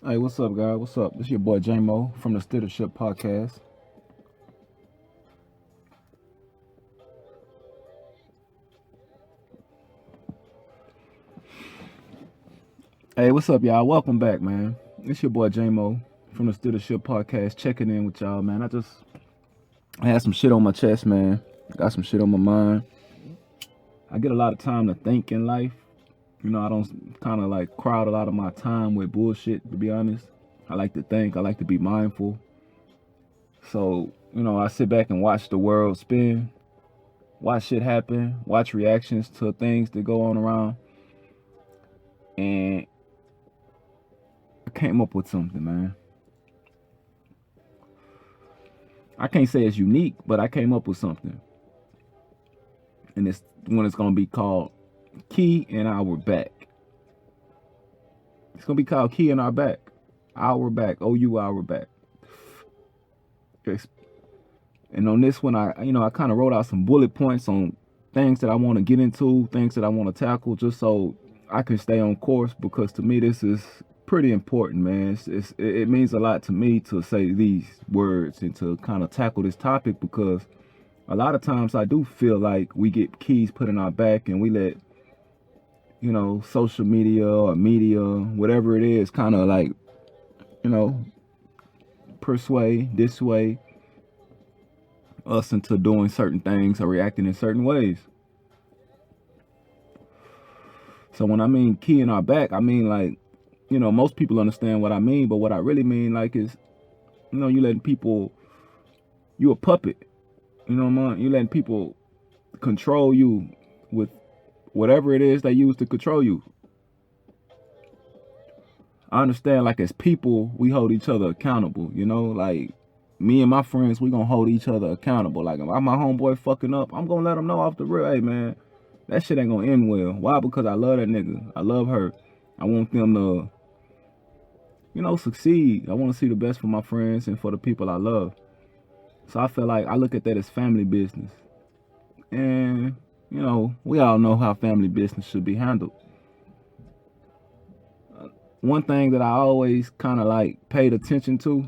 Hey, what's up, guys? What's up? This your boy Jamo from the Stittership Podcast. Hey, what's up, y'all? Welcome back, man. It's your boy Jamo from the Stittership Podcast, checking in with y'all, man. I had some shit on my chest, man. Got some shit on my mind. I get a lot of time to think in life. I don't kind of like crowd a lot of my time with bullshit, to be honest. I like to think. I like to be mindful. So, I sit back and watch the world spin, watch shit happen, watch reactions to things that go on around. And I came up with something, man. I can't say it's unique, but I came up with something. And this one is gonna be called Key in Our Back. It's gonna be called Key in Our Back. Our back. OU our back. And on this one, I kind of wrote out some bullet points on things that I want to get into, things that I want to tackle, just so I can stay on course. Because to me, this is pretty important, man. It means a lot to me to say these words and to kind of tackle this topic, because a lot of times I do feel like we get keys put in our back and we let, social media or media, whatever it is, kind of like, persuade, dissuade us into doing certain things or reacting in certain ways. So when I mean key in our back, I mean like, most people understand what I mean, but what I really mean like is, you letting people, you a puppet, you letting people control you with whatever it is they use to control you. I understand, like, as people, we hold each other accountable, like me and my friends, we gonna hold each other accountable. Like, if I'm my homeboy fucking up, I'm gonna let him know off the real, hey man, that shit ain't gonna end well. Why? Because I love that nigga. I love her. I want them to, succeed. I want to see the best for my friends and for the people I love. So I feel like I look at that as family business. And, we all know how family business should be handled. One thing that I always kind of like paid attention to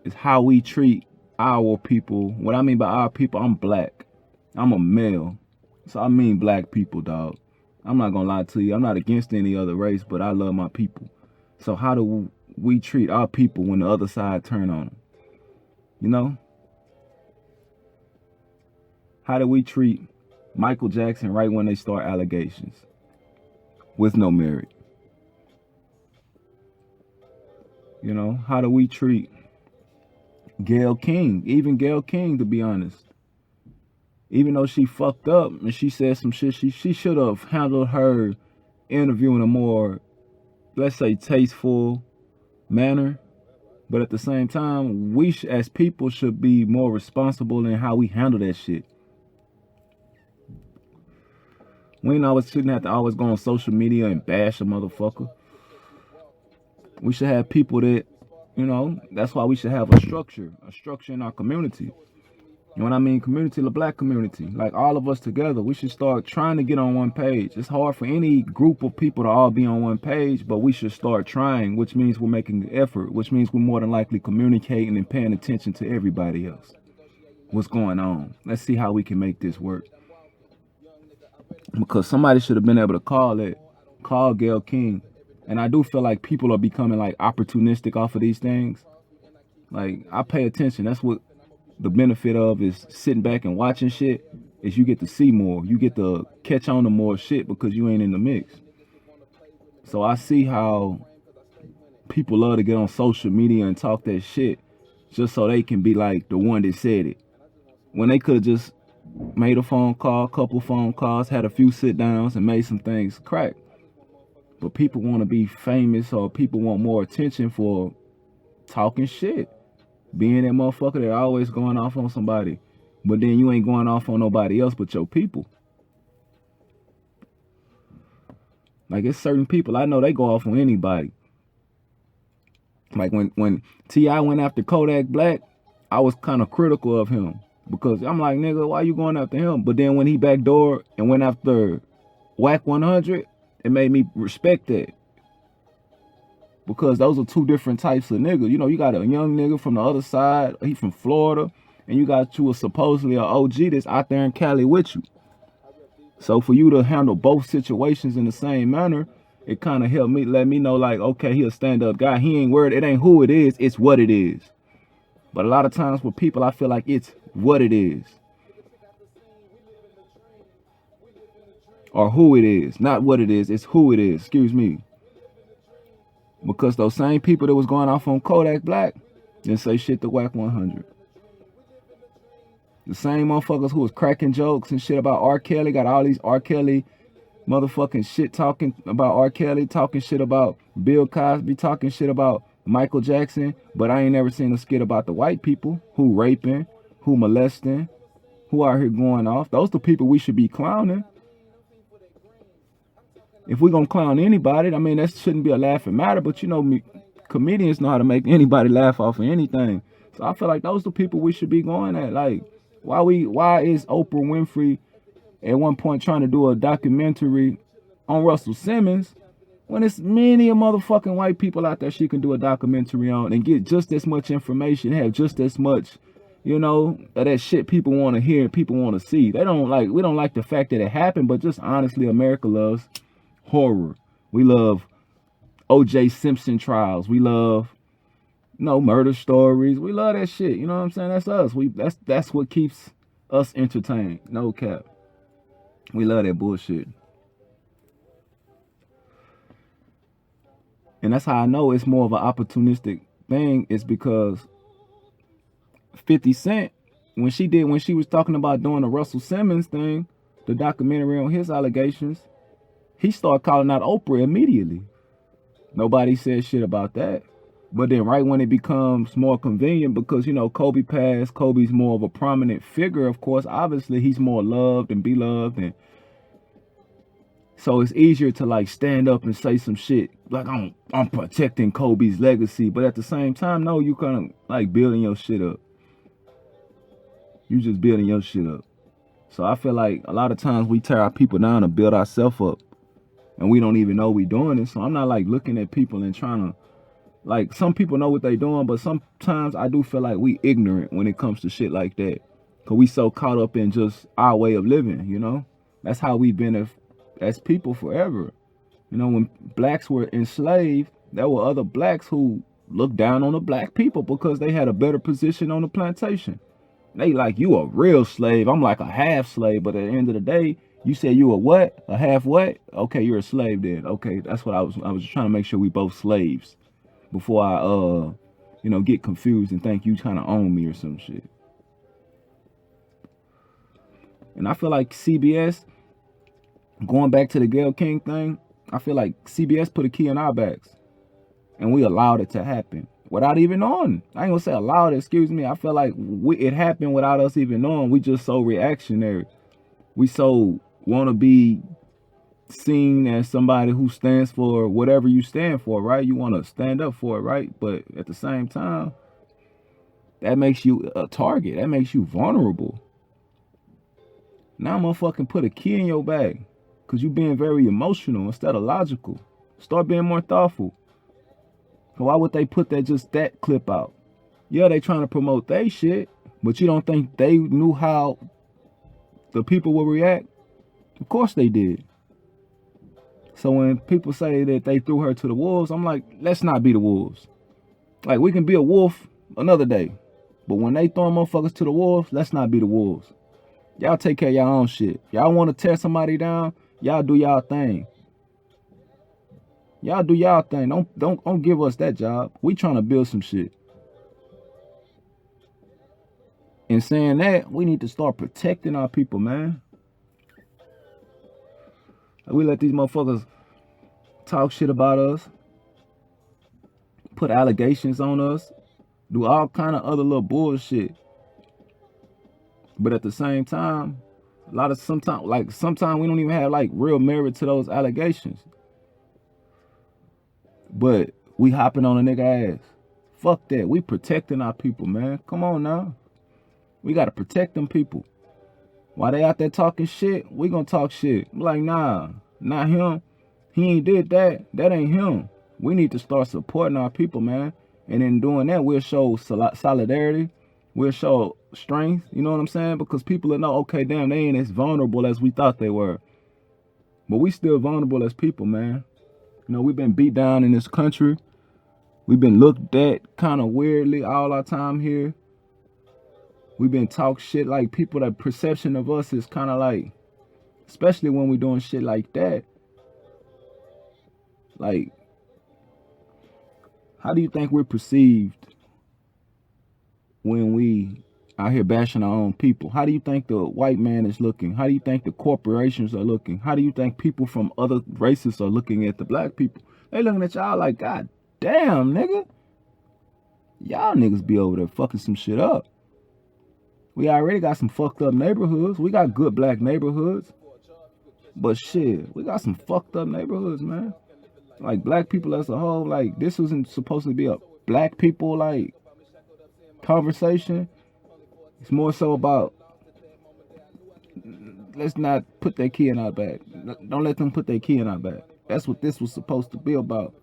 is how we treat our people. What I mean by our people, I'm black. I'm a male. So I mean black people, dog. I'm not gonna lie to you. I'm not against any other race, but I love my people. So how do we treat our people when the other side turn on them? How do we treat Michael Jackson right when they start allegations with no merit? How do we treat Gayle King? Even Gayle King, to be honest. Even though she fucked up and she said some shit, she should have handled her interview in a more, let's say, tasteful manner. But at the same time, we as people should be more responsible in how we handle that shit. We shouldn't have to always go on social media and bash a motherfucker. We should have people that, that's why we should have a structure in our community. And when I mean community, the black community, like all of us together, we should start trying to get on one page. It's hard for any group of people to all be on one page, but we should start trying, which means we're making an effort, which means we're more than likely communicating and paying attention to everybody else. What's going on? Let's see how we can make this work. Because somebody should have been able to call Gayle King. And I do feel like people are becoming like opportunistic off of these things. Like, I pay attention. That's what the benefit of is sitting back and watching shit, is you get to see more. You get to catch on to more shit because you ain't in the mix. So I see how people love to get on social media and talk that shit just so they can be like the one that said it. When they could have just made a phone call, couple phone calls, had a few sit downs and made some things crack. But people want to be famous, or people want more attention for talking shit. Being that motherfucker that always going off on somebody. But then you ain't going off on nobody else but your people. Like, it's certain people, I know they go off on anybody. Like when T.I. went after Kodak Black, I was kind of critical of him. Because I'm like, nigga, why you going after him? But then when he backdoored and went after Whack 100, it made me respect that. because those are two different types of niggas. You know, you got a young nigga from the other side, he from Florida, and you got you a supposedly an OG that's out there in Cali with you. So for you to handle both situations in the same manner, it kind of helped me, let me know like, okay, he a stand-up guy. He ain't worried. It ain't who it is, it's what it is. But a lot of times with people, I feel like it's what it is. Or who it is. Not what it is, it's who it is. Excuse me. Because those same people that was going off on Kodak Black didn't say shit to Whack 100. The same motherfuckers who was cracking jokes and shit about R. Kelly, got all these R. Kelly motherfucking shit talking about R. Kelly, talking shit about Bill Cosby, talking shit about Michael Jackson, but I ain't never seen a skit about the white people who raping, who molesting, who out here going off. Those the people we should be clowning. If we're gonna clown anybody, I mean, that shouldn't be a laughing matter, but you know, comedians know how to make anybody laugh off of anything. So I feel like those the people we should be going at. Like, why is Oprah Winfrey at one point trying to do a documentary on Russell Simmons when it's many a motherfucking white people out there she can do a documentary on and get just as much information, have just as much, you know, of that shit people want to hear and people want to see. We don't like the fact that it happened, but just honestly, America loves horror. We love O.J. Simpson trials. We love, you know, murder stories. We love that shit. You know what I'm saying? That's us. That's what keeps us entertained. No cap. We love that bullshit. And that's how I know it's more of an opportunistic thing, is because 50 Cent, when she was talking about doing the Russell Simmons thing, the documentary on his allegations, he started calling out Oprah immediately. Nobody said shit about that. But then right when it becomes more convenient, because, you know, Kobe passed, Kobe's more of a prominent figure, of course, obviously he's more loved and beloved, and so it's easier to like stand up and say some shit like I'm protecting Kobe's legacy, but at the same time, no, you kind of like building your shit up. You just building your shit up. So I feel like a lot of times we tear our people down to build ourselves up, and we don't even know we doing it. So I'm not like looking at people and trying to, like, some people know what they doing, but sometimes I do feel like we ignorant when it comes to shit like that, because we so caught up in just our way of living, you know. That's how we've been as people forever. You know, when blacks were enslaved, there were other blacks who looked down on the black people because they had a better position on the plantation. They like, you a real slave, I'm like a half slave, but at the end of the day, you said you a what? A half what? Okay, you're a slave then. Okay, that's what I was trying to make sure we both slaves before I you know, get confused and think you trying to own me or some shit. And I feel like CBS, going back to the Gayle King thing, I feel like CBS put a key in our backs, and we allowed it to happen without even knowing. I ain't gonna say allowed it, excuse me. I feel like it happened without us even knowing. We just so reactionary. We so want to be seen as somebody who stands for whatever you stand for, right? You want to stand up for it, right? But at the same time, that makes you a target. That makes you vulnerable. Now I'm gonna fucking put a key in your bag because you being very emotional instead of logical. Start being more thoughtful. So why would they put that clip out? Yeah, they trying to promote they shit, but you don't think they knew how the people will react? Of course they did. So when people say that they threw her to the wolves, I'm like, let's not be the wolves. Like, we can be a wolf another day, but when they throw motherfuckers to the wolves, let's not be the wolves. Y'all take care of y'all own shit. Y'all want to tear somebody down, y'all do y'all thing. Y'all do y'all thing. Don't give us that job. We trying to build some shit. In saying that, we need to start protecting our people, man. We let these motherfuckers talk shit about us, put allegations on us, do all kind of other little bullshit. But at the same time, sometimes we don't even have like real merit to those allegations. But we hopping on a nigga ass. Fuck that. We protecting our people, man. Come on now. We gotta protect them people. While they out there talking shit, we gonna talk shit. I'm like, nah, not him. He ain't did that. That ain't him. We need to start supporting our people, man. And in doing that, we'll show solidarity. We'll show strength. You know what I'm saying? Because people will know, okay, damn, they ain't as vulnerable as we thought they were. But we still vulnerable as people, man. You know, we've been beat down in this country. We've been looked at kind of weirdly all our time here. We've been talk shit like people, that perception of us is kind of like, especially when we're doing shit like that. Like, how do you think we're perceived when we out here bashing our own people? How do you think the white man is looking? How do you think the corporations are looking? How do you think people from other races are looking at the black people? They looking at y'all like, God damn, nigga. Y'all niggas be over there fucking some shit up. We already got some fucked up neighborhoods. We got good black neighborhoods. But shit, we got some fucked up neighborhoods, man. Like, black people as a whole, like, this wasn't supposed to be a black people, like, conversation. It's more so about, let's not put their key in our bag. Don't let them put their key in our bag. That's what this was supposed to be about.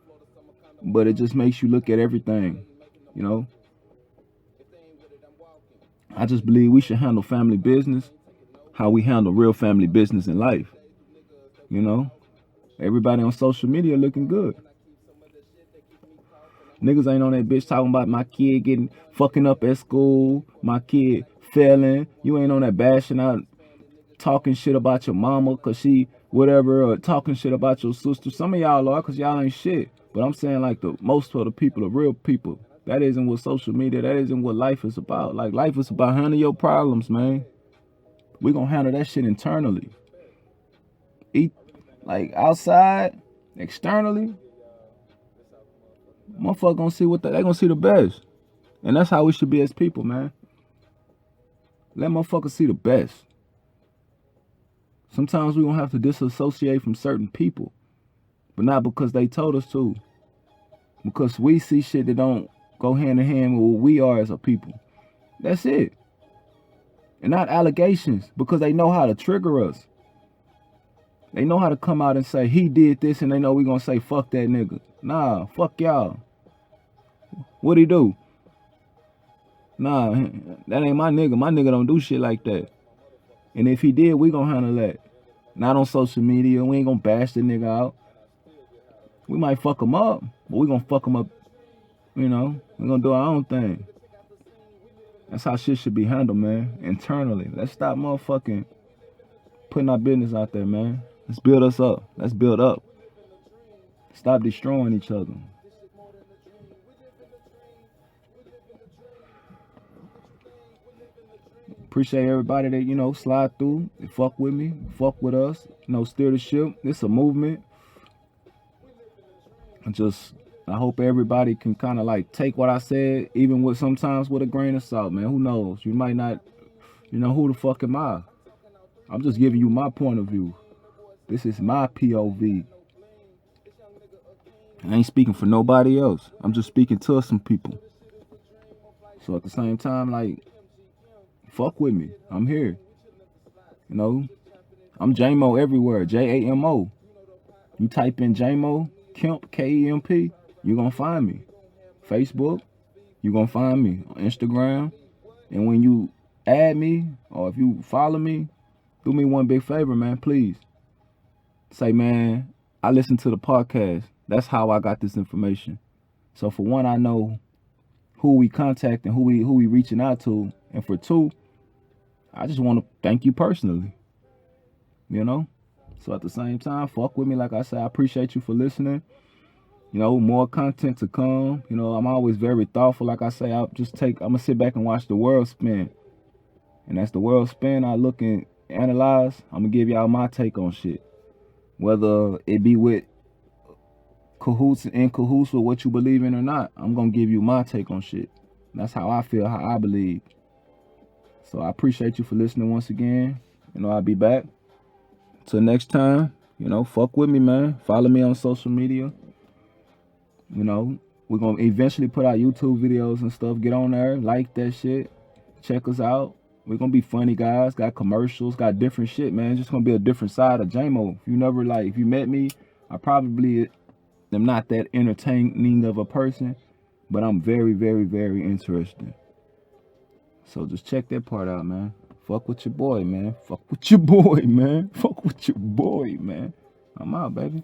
But it just makes you look at everything, you know. I just believe we should handle family business how we handle real family business in life, you know. Everybody on social media looking good. Niggas ain't on that bitch talking about my kid getting fucking up at school, my kid failing. You ain't on that bashing out, talking shit about your mama cause she whatever, or talking shit about your sister. Some of y'all are cause y'all ain't shit. But I'm saying, like, the most of the people, the real people, that isn't what social media, that isn't what life is about. Like, life is about handling your problems, man. We gonna handle that shit internally. Like, outside, externally, motherfucker gonna see what they gonna see the best. And that's how we should be as people, man. Let motherfuckers see the best. Sometimes we gonna have to disassociate from certain people, but not because they told us to. Because we see shit that don't go hand in hand with what we are as a people. That's it. And not allegations, because they know how to trigger us. They know how to come out and say, he did this, and they know we gonna say, fuck that nigga. Nah, fuck y'all. What'd he do? Nah, that ain't my nigga. My nigga don't do shit like that. And if he did, we gonna handle that. Not on social media. We ain't gonna bash the nigga out. We might fuck him up, but we gonna fuck him up, you know. We gonna do our own thing. That's how shit should be handled, man. Internally. Let's stop motherfucking putting our business out there, man. Let's build us up. Let's build up. Stop destroying each other. Appreciate everybody that, you know, slide through, and fuck with me, fuck with us, you know, steer the ship. It's a movement. I hope everybody can kind of like take what I said, even with sometimes with a grain of salt, man. Who knows? You might not, you know, who the fuck am I? I'm just giving you my point of view. This is my POV. I ain't speaking for nobody else. I'm just speaking to some people. So at the same time, like, fuck with me. I'm here. You know, I'm Jamo everywhere. Jamo. You type in Jamo Kemp, Kemp, you're gonna find me. Facebook, you're gonna find me. On Instagram. And when you add me, or if you follow me, do me one big favor, man, please. Say, man, I listened to the podcast. That's how I got this information. So for one, I know who we contacting, who we reaching out to. And for two, I just want to thank you personally. You know? So at the same time, fuck with me. Like I said, I appreciate you for listening. You know, more content to come. You know, I'm always very thoughtful. Like I say, I'm gonna sit back and watch the world spin. And as the world spin, I look and analyze. I'm gonna give y'all my take on shit. Whether it be with cahoots with what you believe in or not, I'm gonna give you my take on shit. That's how I feel, how I believe. So I appreciate you for listening once again. You know, I'll be back. Till next time, you know, fuck with me, man. Follow me on social media. You know, we're gonna eventually put out YouTube videos and stuff. Get on there, like that shit. Check us out. We're gonna be funny guys, got commercials, got different shit, man. It's just gonna be a different side of Jamo. If you met me, I probably I'm not that entertaining of a person, but I'm very, very, very interesting. So just check that part out, man. Fuck with your boy, man. Fuck with your boy, man. Fuck with your boy, man. I'm out, baby.